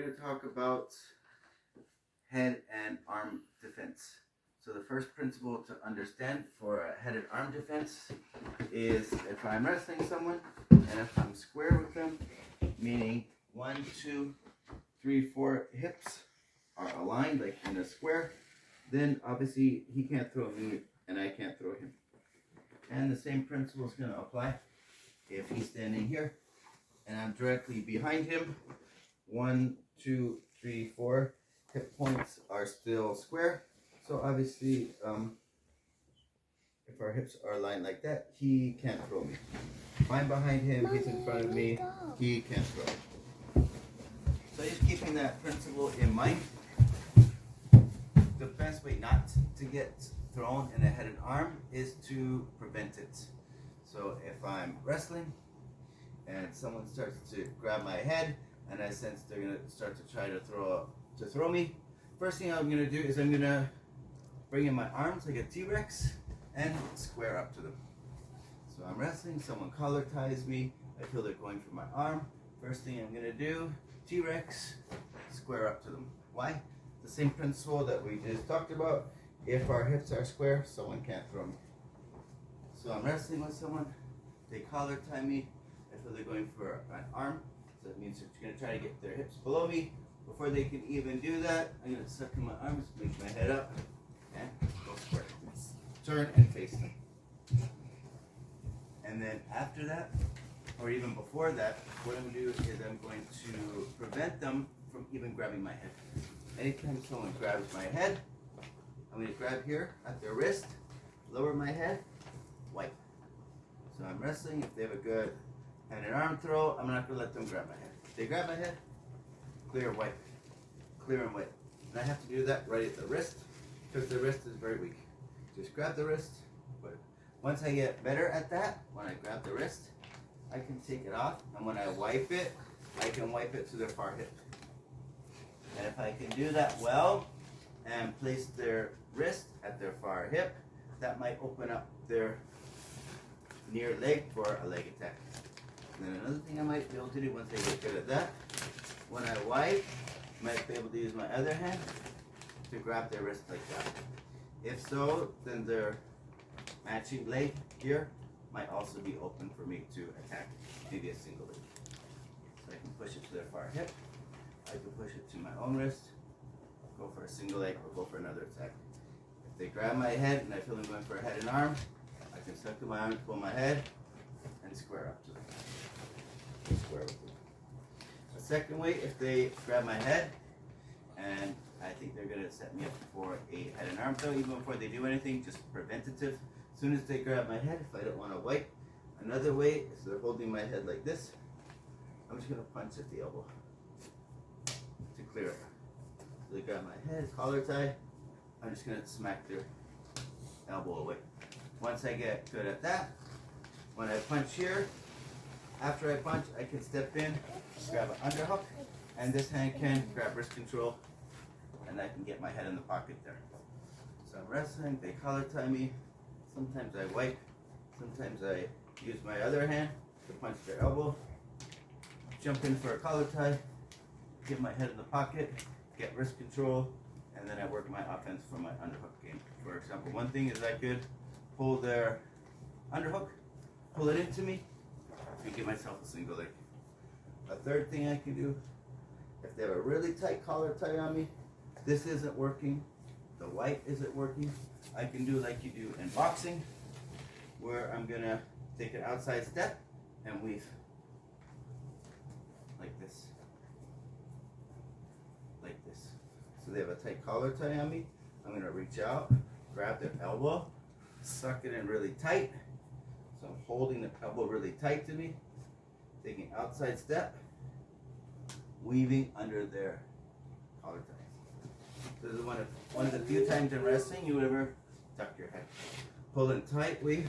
we're going to talk about head and arm defense. So the first principle to understand for a head and arm defense is if I'm wrestling someone and if I'm square with them, meaning 1, 2, 3, 4 hips are aligned like in a square, then obviously he can't throw me and I can't throw him. And the same principle is going to apply if he's standing here and I'm directly behind him. 1, 2, 3, 4 hip points are still square. So obviously, if our hips are aligned like that, he can't throw me. If I'm behind him, he's in front of me, he can't throw. So just keeping that principle in mind. The best way not to get thrown in a head and arm is to prevent it. So if I'm wrestling and someone starts to grab my head and I sense they're going to start to try to throw me, first thing I'm going to do is I'm going to bring in my arms like a T-Rex and square up to them. So I'm wrestling, someone collar ties me, I feel they're going for my arm. First thing I'm going to do, T-Rex, square up to them. Why? The same principle that we just talked about. If our hips are square, someone can't throw me. So I'm wrestling with someone, they collar tie me, I feel they're going for an arm. So that means they're going to try to get their hips below me. Before they can even do that, I'm going to suck in my arms, make my head up, and go square. Turn and face them. And then after that, or even before that, what I'm going to do is I'm going to prevent them from even grabbing my head. Anytime someone grabs my head, I'm going to grab here at their wrist, lower my head, wipe. So I'm wrestling. If they have a good hand and arm throw, I'm not going to let them grab my head. If they grab my head, clear, wipe. Clear and wipe. And I have to do that right at the wrist because the wrist is very weak. Just grab the wrist. But once I get better at that, when I grab the wrist, I can take it off. And when I wipe it, I can wipe it to their far hip. And if I can do that well and place their wrist at their far hip, that might open up their near leg for a leg attack. And then another thing I might be able to do once I get good at that, when I wipe, I might be able to use my other hand to grab their wrist like that. If so, then their matching leg here might also be open for me to attack, maybe a single leg. So I can push it to their far hip. I can push it to my own wrist, go for a single leg, or go for another attack. If they grab my head and I feel them going for a head and arm, I can suck to my arm, pull my head, and square up to them. Square with them. A second way, if they grab my head, and I think they're going to set me up for a head and arm throw, even before they do anything, just preventative. As soon as they grab my head, if I don't want to wipe, another way is they're holding my head like this. I'm just going to punch at the elbow to clear it. So they grab my head, collar tie, I'm just going to smack their elbow away. Once I get good at that, when I punch here, after I punch, I can step in, grab an underhook, and this hand can grab wrist control, and I can get my head in the pocket there. So I'm wrestling, they collar tie me, sometimes I wipe, sometimes I use my other hand to punch their elbow, jump in for a collar tie, get my head in the pocket, get wrist control, and then I work my offense from my underhook game. For example, one thing is I could pull their underhook, pull it into me, and give myself a single leg. A third thing I can do, if they have a really tight collar tie on me, this isn't working, the wipe isn't working, I can do like you do in boxing, where I'm gonna take an outside step and weave. Like this. Like this. So they have a tight collar tie on me, I'm gonna reach out, grab their elbow, suck it in really tight. So I'm holding the elbow really tight to me, taking outside step, weaving under their collar ties. This is one of the few times in wrestling you would ever tuck your head. Pull in tight, weave,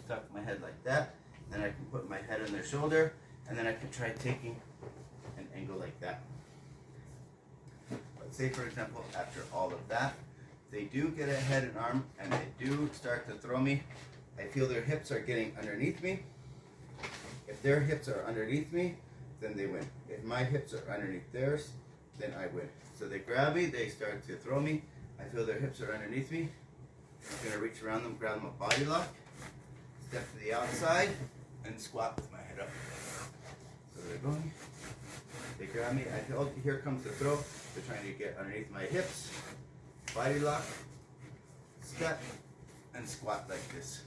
tuck my head like that, then I can put my head on their shoulder, and then I can try taking an angle like that. Let's say, for example, after all of that, they do get a head and arm, and they do start to throw me. I feel their hips are getting underneath me. If their hips are underneath me, then they win. If my hips are underneath theirs, then I win. So they grab me, they start to throw me. I feel their hips are underneath me. I'm gonna reach around them, grab them a body lock, step to the outside, and squat with my head up. So they're going. They grab me. I feel, here comes the throw. They're trying to get underneath my hips. Body lock, step, and squat like this.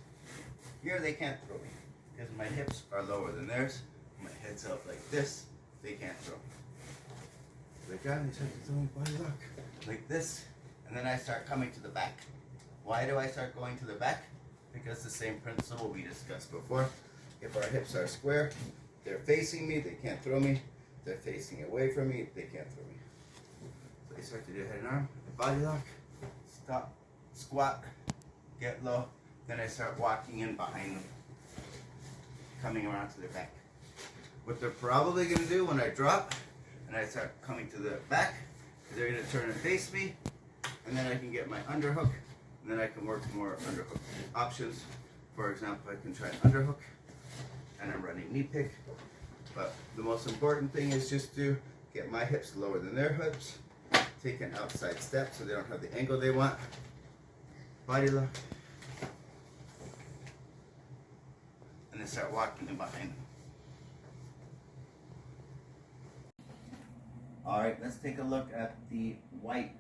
Here they can't throw me because my hips are lower than theirs. My head's out like this. They can't throw me. So they grab me, start to throw me body lock like this, and then I start coming to the back. Why do I start going to the back? Because the same principle we discussed before. If our hips are square, they're facing me, they can't throw me. They're facing away from me, they can't throw me. So I start to do head and arm, body lock, stop, squat, get low. Then I start walking in behind them, coming around to their back. What they're probably going to do when I drop and I start coming to the back is they're going to turn and face me, and then I can get my underhook, and then I can work more underhook options. For example, I can try an underhook, and I'm running knee pick. But the most important thing is just to get my hips lower than their hips, take an outside step so they don't have the angle they want, body lock, and then start walking in behind them. Alright, let's take a look at the wipe.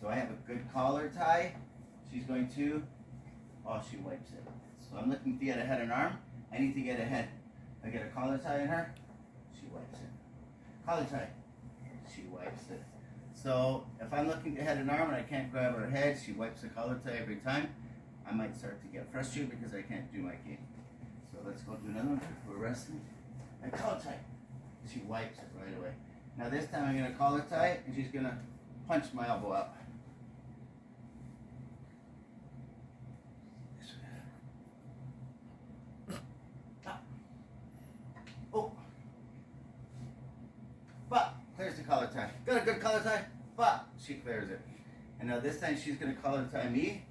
So I have a good collar tie. She's going to, she wipes it. So I'm looking to get a head and arm. I need to get a head. I get a collar tie in her, she wipes it. Collar tie, she wipes it. So if I'm looking to head and arm and I can't grab her head, she wipes the collar tie every time. I might start to get frustrated because I can't do my game. So let's go do another one. We're wrestling. And collar tie, she wipes it right away. Now this time I'm going to collar tie it, and she's going to punch my elbow out. Oh. But clears the collar tie. Got a good collar tie, but she clears it. And now this time she's going to collar tie me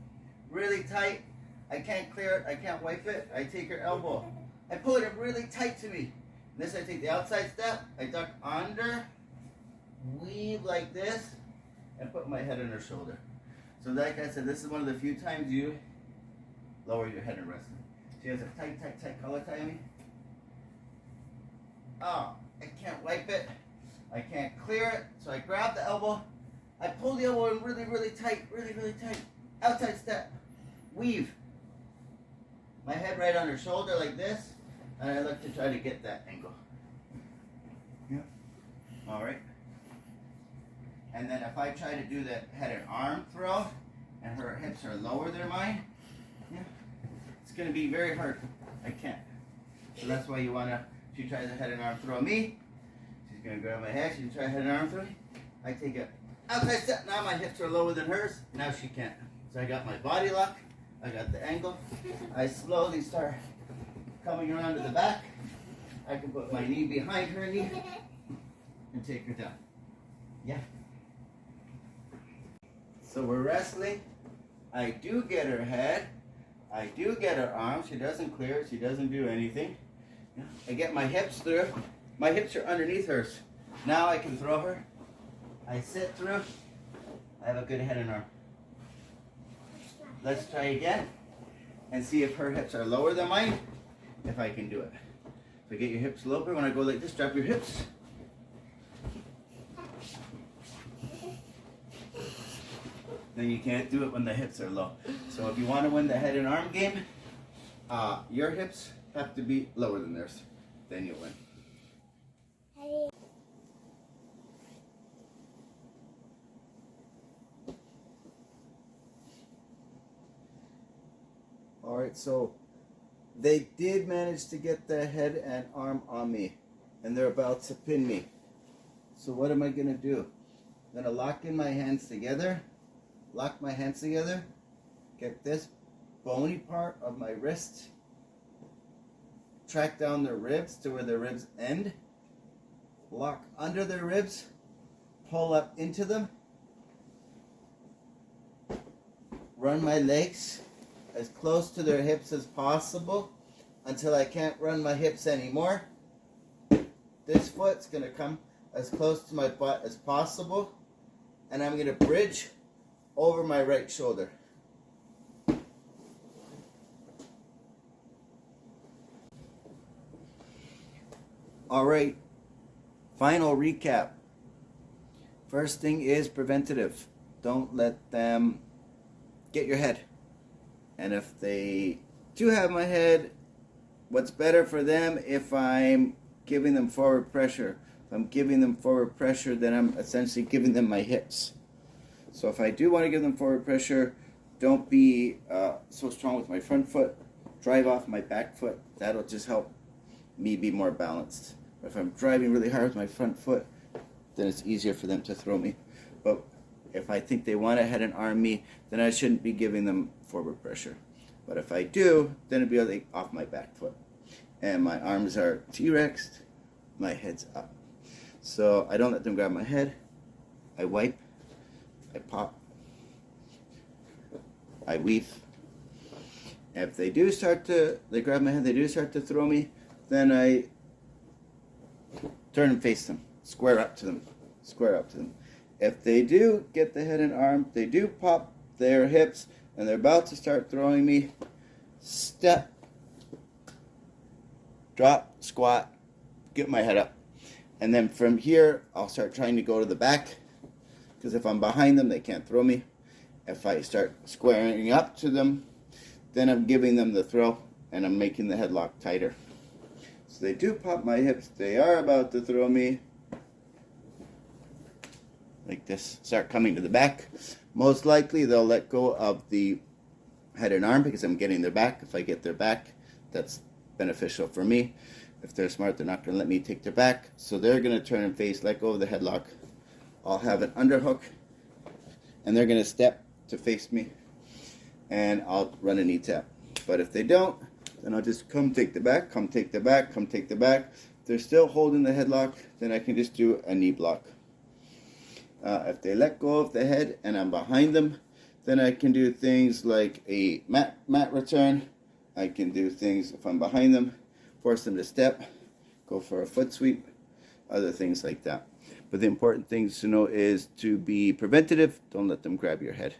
really tight. I can't clear it. I can't wipe it. I take her elbow. I pull it really tight to me. This I take the outside step. I duck under, weave like this, and put my head on her shoulder. So like I said, this is one of the few times you lower your head in wrestling. She has a tight, tight, tight collar tie on me. Oh, I can't wipe it. I can't clear it. So I grab the elbow. I pull the elbow in really, really tight, really, really tight. Outside step. Weave. My head right on her shoulder like this. And I look to try to get that angle. Yeah. Alright. And then if I try to do that head and arm throw, and her hips are lower than mine, yeah, it's going to be very hard. I can't. So that's why you want to, she tries a head and arm throw me. She's going to grab my head. She tries a head and arm throw me. I take it outside step. Now my hips are lower than hers. Now she can't. So I got my body lock. I got the angle. I slowly start coming around to the back. I can put my knee behind her knee and take her down. Yeah. So we're wrestling. I do get her head. I do get her arm. She doesn't clear it. She doesn't do anything. Yeah. I get my hips through. My hips are underneath hers. Now I can throw her. I sit through. I have a good head and arm. Let's try again and see if her hips are lower than mine, if I can do it. So get your hips lower. When I go like this, drop your hips. Then you can't do it when the hips are low. So if you want to win the head and arm game, your hips have to be lower than theirs. Then you'll win. Alright, so they did manage to get the head and arm on me, and they're about to pin me. So what am I going to do? I'm going to lock in my hands together, lock my hands together, get this bony part of my wrist, track down their ribs to where their ribs end, lock under their ribs, pull up into them, run my legs as close to their hips as possible until I can't run my hips anymore. this foot's going to come as close to my butt as possible, and I'm going to bridge over my right shoulder. All right, final recap. First thing is preventative. Don't let them get your head. And if they do have my head, what's better for them if I'm giving them forward pressure? If I'm giving them forward pressure, then I'm essentially giving them my hips. So if I do want to give them forward pressure, don't be so strong with my front foot. Drive off my back foot. That'll just help me be more balanced. If I'm driving really hard with my front foot, then it's easier for them to throw me. But if I think they want to head and arm me, then I shouldn't be giving them forward pressure. But if I do, then it'll be like off my back foot. And my arms are T-rexed, my head's up. So I don't let them grab my head. I wipe, I pop, I weave. If they do start to, they grab my head, they do start to throw me, then I turn and face them, square up to them, square up to them. If they do get the head and arm, they do pop their hips, and they're about to start throwing me, step, drop, squat, get my head up. And then from here, I'll start trying to go to the back, because if I'm behind them, they can't throw me. If I start squaring up to them, then I'm giving them the throw, and I'm making the headlock tighter. So they do pop my hips, they are about to throw me, like this, start coming to the back. Most likely they'll let go of the head and arm because I'm getting their back. If I get their back, that's beneficial for me. If they're smart, they're not going to let me take their back. So they're going to turn and face, let go of the headlock. I'll have an underhook, and they're going to step to face me, and I'll run a knee tap. But if they don't, then I'll just come take the back, come take the back, come take the back. If they're still holding the headlock, then I can just do a knee block. If they let go of the head and I'm behind them, then I can do things like a mat return. I can do things, if I'm behind them, force them to step, go for a foot sweep, other things like that. But the important things to know is to be preventative. Don't let them grab your head.